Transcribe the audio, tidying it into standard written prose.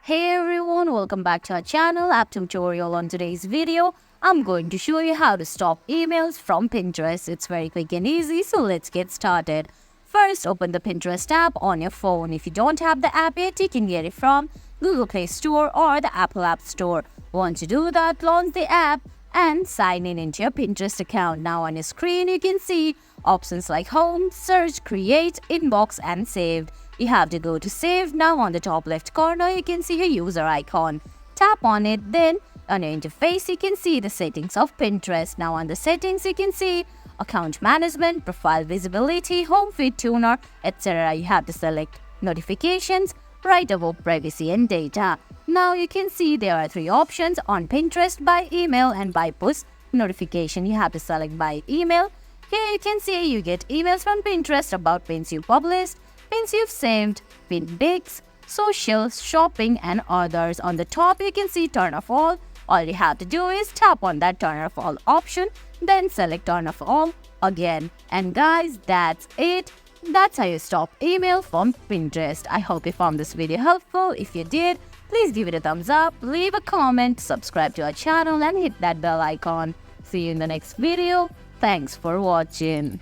Hey everyone, welcome back to our channel app tutorial. On today's video, I'm going to show you how to stop emails from Pinterest. It's very quick and easy, so let's get started. First, open the Pinterest app on your phone. If you don't have the app yet, you can get it from Google Play Store or the Apple App Store. Once you do that, launch the app and sign in into your Pinterest account. Now on your screen, you can see options like Home, Search, Create, Inbox and Saved. You have to go to Save. Now on the top left corner, you can see a user icon. Tap on it, then on your interface, you can see the settings of Pinterest. Now on the settings, you can see Account Management, Profile Visibility, Home Feed Tuner, etc. You have to select Notifications right above Privacy and Data. Now you can see there are three options on Pinterest: by email and by push notification. You have to select by email. Here you can see you get emails from Pinterest about pins you published, pins you've saved, pin pics, social, shopping and others. On the top you can see turn off all. All you have to do is tap on that turn off all option, then select turn off all again. And guys, that's it. That's how you stop email from Pinterest. I hope you found this video helpful. If you did, please give it a thumbs up, leave a comment, subscribe to our channel and hit that bell icon. See you in the next video. Thanks for watching.